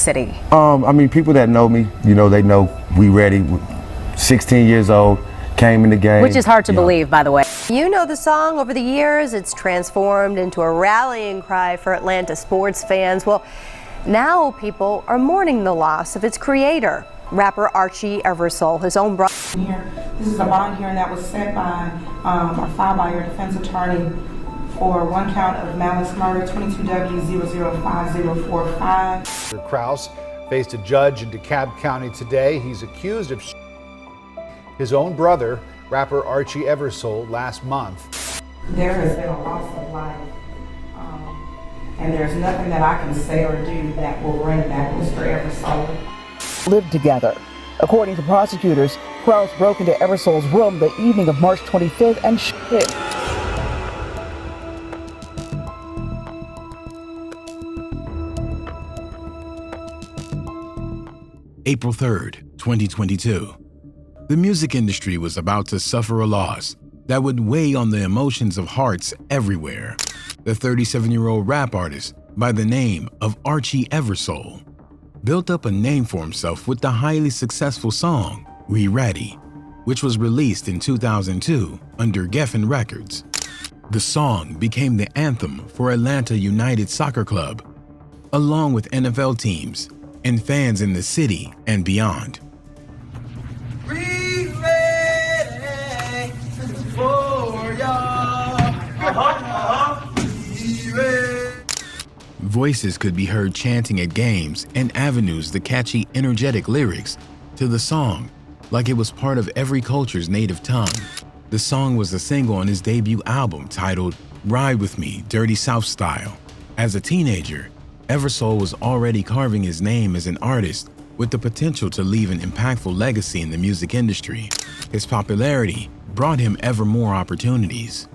city? I mean, people that know me, you know, they know we ready. 16 years old, came in the game. Which is hard to believe, by the way. You know the song. Over the years, it's transformed into a rallying cry for Atlanta sports fans. Well, now people are mourning the loss of its creator, rapper Archie Eversole, his own brother. This is a bond hearing that was set by, or filed by your defense attorney for one count of malice murder, 22W005045. Krause faced a judge in DeKalb County today. He's accused of his own brother, rapper Archie Eversole, last month. There has been a loss of life, and there's nothing that I can say or do that will bring back Mr. Eversole. Lived together. According to prosecutors, Krause broke into Eversole's room the evening of March 25th and shot him. April 3rd, 2022. The music industry was about to suffer a loss that would weigh on the emotions of hearts everywhere. The 37-year-old rap artist by the name of Archie Eversole built up a name for himself with the highly successful song We Ready, which was released in 2002 under Geffen Records. The song became the anthem for Atlanta United Soccer Club, along with NFL teams and fans in the city and beyond. We ready for y'all. We ready. Voices could be heard chanting at games and avenues the catchy, energetic lyrics to the song like it was part of every culture's native tongue. The song was a single on his debut album titled Ride With Me, Dirty South Style. As a teenager, Eversole was already carving his name as an artist with the potential to leave an impactful legacy in the music industry. His popularity brought him ever more opportunities.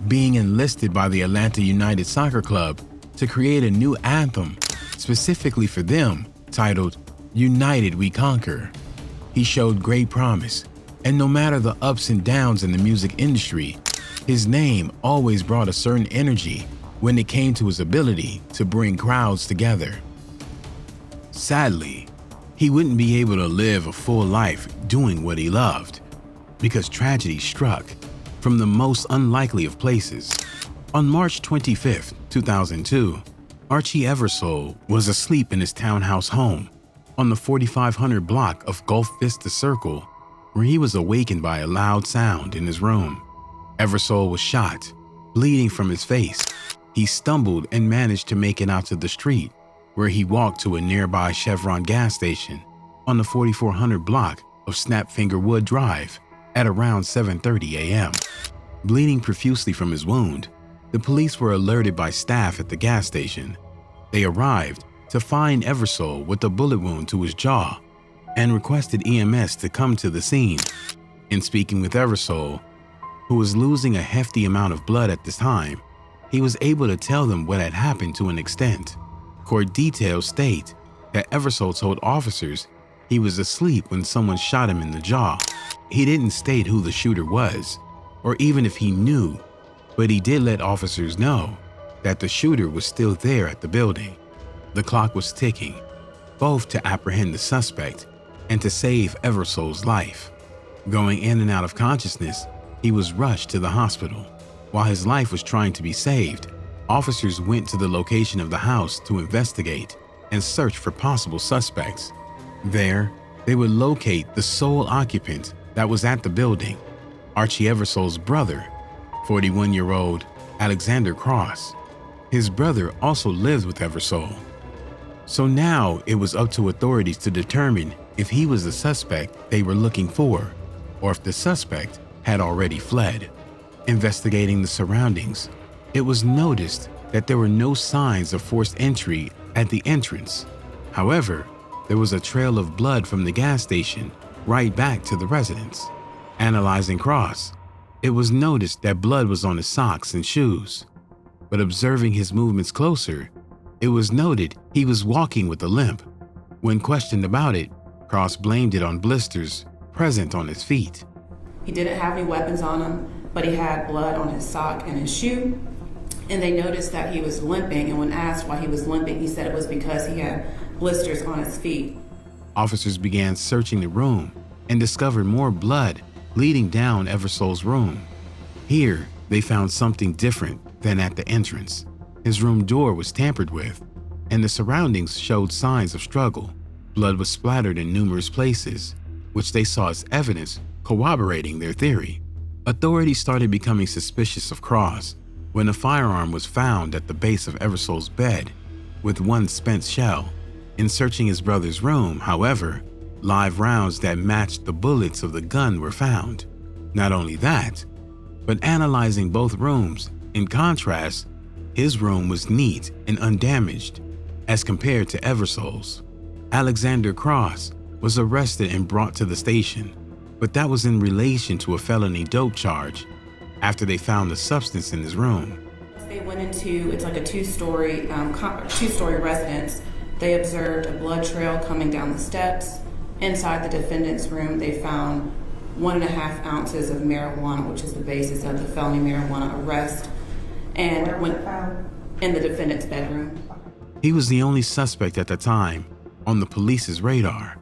Being enlisted by the Atlanta United Soccer Club to create a new anthem specifically for them titled United We Conquer. He showed great promise, and no matter the ups and downs in the music industry, his name always brought a certain energy when it came to his ability to bring crowds together. Sadly, he wouldn't be able to live a full life doing what he loved because tragedy struck from the most unlikely of places. On March 25, 2002, Archie Eversole was asleep in his townhouse home on the 4500 block of Gulf Vista Circle, where he was awakened by a loud sound in his room. Eversole was shot, bleeding from his face. He stumbled and managed to make it out to the street, where he walked to a nearby Chevron gas station on the 4400 block of Snapfinger Wood Drive at around 7:30 a.m. Bleeding profusely from his wound, the police were alerted by staff at the gas station. They arrived to find Eversole with a bullet wound to his jaw and requested EMS to come to the scene. In speaking with Eversole, who was losing a hefty amount of blood at this time, he was able to tell them what had happened to an extent. Court details state that Eversole told officers he was asleep when someone shot him in the jaw. He didn't state who the shooter was, or even if he knew, but he did let officers know that the shooter was still there at the building. The clock was ticking, both to apprehend the suspect and to save Eversole's life. Going in and out of consciousness, he was rushed to the hospital. While his life was trying to be saved, officers went to the location of the house to investigate and search for possible suspects. There, they would locate the sole occupant that was at the building, Archie Eversole's brother, 41-year-old Alexander Cross. His brother also lived with Eversole. So now it was up to authorities to determine if he was the suspect they were looking for, or if the suspect had already fled. Investigating the surroundings, it was noticed that there were no signs of forced entry at the entrance. However, there was a trail of blood from the gas station right back to the residence. Analyzing Cross, it was noticed that blood was on his socks and shoes. But observing his movements closer, it was noted he was walking with a limp. When questioned about it, Cross blamed it on blisters present on his feet. He didn't have any weapons on him, but he had blood on his sock and his shoe. And they noticed that he was limping, and when asked why he was limping, he said it was because he had blisters on his feet. Officers began searching the room and discovered more blood leading down Eversole's room. Here, they found something different than at the entrance. His room door was tampered with, and the surroundings showed signs of struggle. Blood was splattered in numerous places, which they saw as evidence corroborating their theory. Authorities started becoming suspicious of Cross when a firearm was found at the base of Eversole's bed with one spent shell. In searching his brother's room, however, live rounds that matched the bullets of the gun were found. Not only that, but analyzing both rooms, in contrast, his room was neat and undamaged as compared to Eversole's. Alexander Cross was arrested and brought to the station, but that was in relation to a felony dope charge after they found the substance in his room. They went into, it's like a two-story residence. They observed a blood trail coming down the steps. Inside the defendant's room, they found 1.5 ounces of marijuana, which is the basis of the felony marijuana arrest, and went in the defendant's bedroom. He was the only suspect at the time on the police's radar,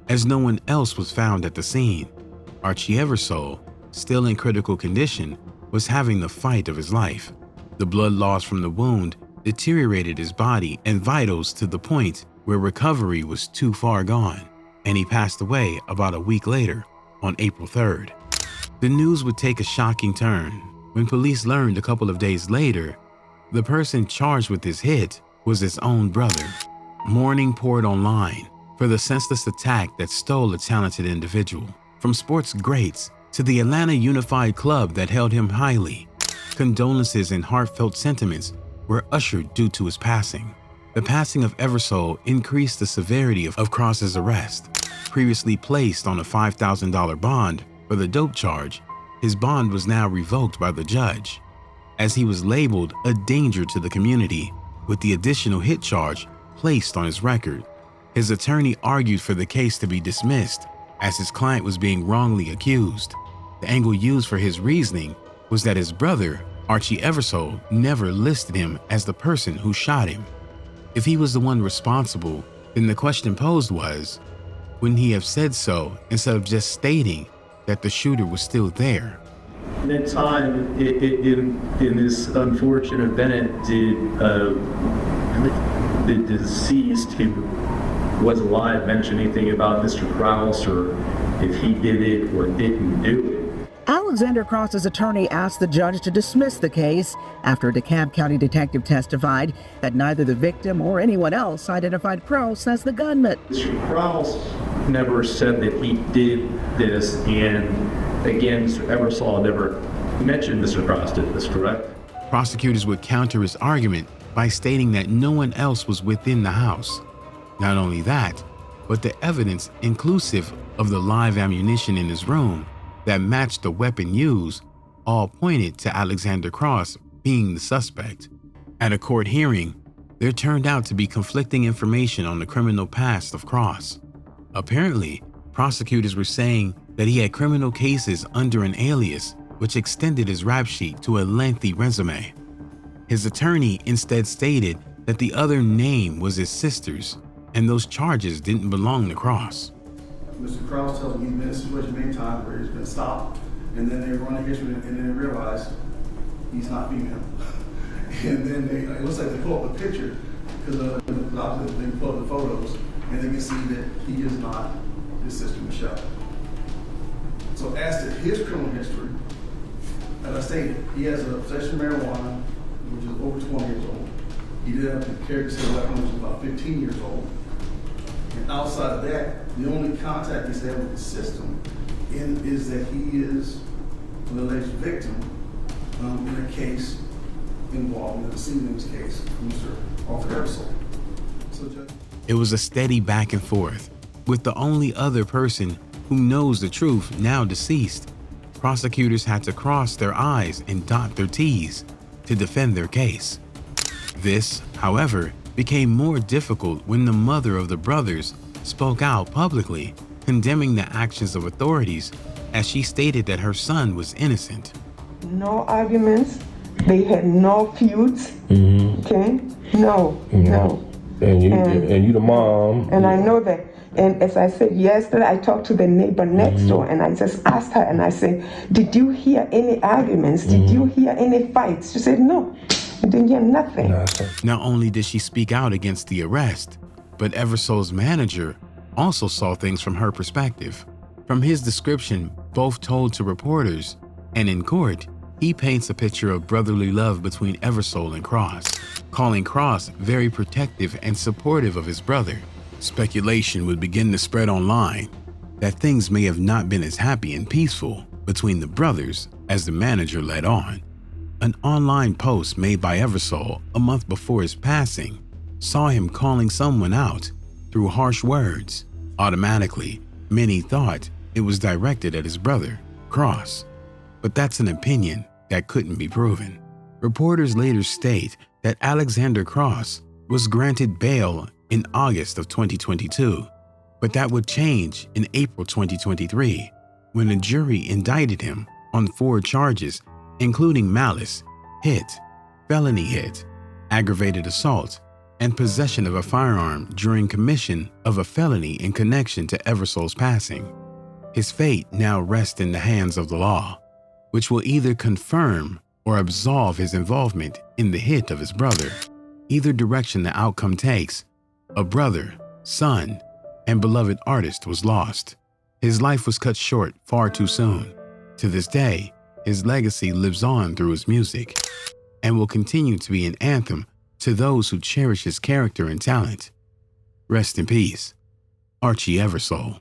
as no one else was found at the scene. Archie Eversole, still in critical condition, was having the fight of his life. The blood loss from the wound deteriorated his body and vitals to the point where recovery was too far gone, and he passed away about a week later on April 3rd. The news would take a shocking turn when police learned a couple of days later the person charged with his hit was his own brother. Mourning poured online for the senseless attack that stole a talented individual. From sports greats to the Atlanta Unified Club that held him highly, condolences and heartfelt sentiments were ushered due to his passing. The passing of Eversole increased the severity of Cross's arrest. Previously placed on a $5,000 bond for the dope charge, his bond was now revoked by the judge, as he was labeled a danger to the community with the additional hit charge placed on his record. His attorney argued for the case to be dismissed as his client was being wrongly accused. The angle used for his reasoning was that his brother, Archie Eversole, never listed him as the person who shot him. If he was the one responsible, then the question posed was, wouldn't he have said so instead of just stating that the shooter was still there? In that time, in this unfortunate event, did the deceased who was alive mention anything about Mr. Krause, or if he did it or didn't do it? Alexander Cross's attorney asked the judge to dismiss the case after a DeKalb County detective testified that neither the victim or anyone else identified Krause as the gunman. Mr. Krause never said that he did this, and again, Mr. Eversole never mentioned Mr. Krause did this, correct? Prosecutors would counter his argument by stating that no one else was within the house. Not only that, but the evidence inclusive of the live ammunition in his room that matched the weapon used all pointed to Alexander Cross being the suspect. At a court hearing, there turned out to be conflicting information on the criminal past of Cross. Apparently, prosecutors were saying that he had criminal cases under an alias, which extended his rap sheet to a lengthy resume. His attorney instead stated that the other name was his sister's, and those charges didn't belong to Cross. Mr. Krause tells me he's been in a situation many times where he's been stopped, and then they run a history, and then they realize he's not female. And then it looks like they pull up a picture, because they pull up the photos, and they can see that he is not his sister Michelle. So as to his criminal history, as I stated, he has a possession of marijuana, which is over 20 years old. He did have a carry concealed weapon, which is about 15 years old. And outside of that, the only contact he's had with the system is that he is an alleged victim in a case involving the decedent's case, Mr. Arthur Eversole. So, Judge. It was a steady back and forth, with the only other person who knows the truth now deceased. Prosecutors had to cross their I's and dot their T's to defend their case. This, however, became more difficult when the mother of the brothers spoke out publicly, condemning the actions of authorities, as she stated that her son was innocent. No arguments. They had no feuds. Okay? No. And you the mom. And I know that. And as I said yesterday, I talked to the neighbor next door, and I just asked her, and I said, "Did you hear any arguments? Did you hear any fights?" She said, "No, I didn't hear nothing." Not only did she speak out against the arrest, but Eversole's manager also saw things from her perspective. From his description, both told to reporters, and in court, he paints a picture of brotherly love between Eversole and Cross, calling Cross very protective and supportive of his brother. Speculation would begin to spread online that things may have not been as happy and peaceful between the brothers as the manager led on. An online post made by Eversole a month before his passing saw him calling someone out through harsh words. Automatically, many thought it was directed at his brother, Cross. But that's an opinion that couldn't be proven. Reporters later state that Alexander Cross was granted bail in August of 2022, but that would change in April 2023 when a jury indicted him on 4 charges, including malice, hit, felony hit, aggravated assault, and possession of a firearm during commission of a felony in connection to Eversole's passing. His fate now rests in the hands of the law, which will either confirm or absolve his involvement in the hit of his brother. Either direction the outcome takes, a brother, son, and beloved artist was lost. His life was cut short far too soon. To this day, his legacy lives on through his music and will continue to be an anthem to those who cherish his character and talent. Rest in peace, Archie Eversole.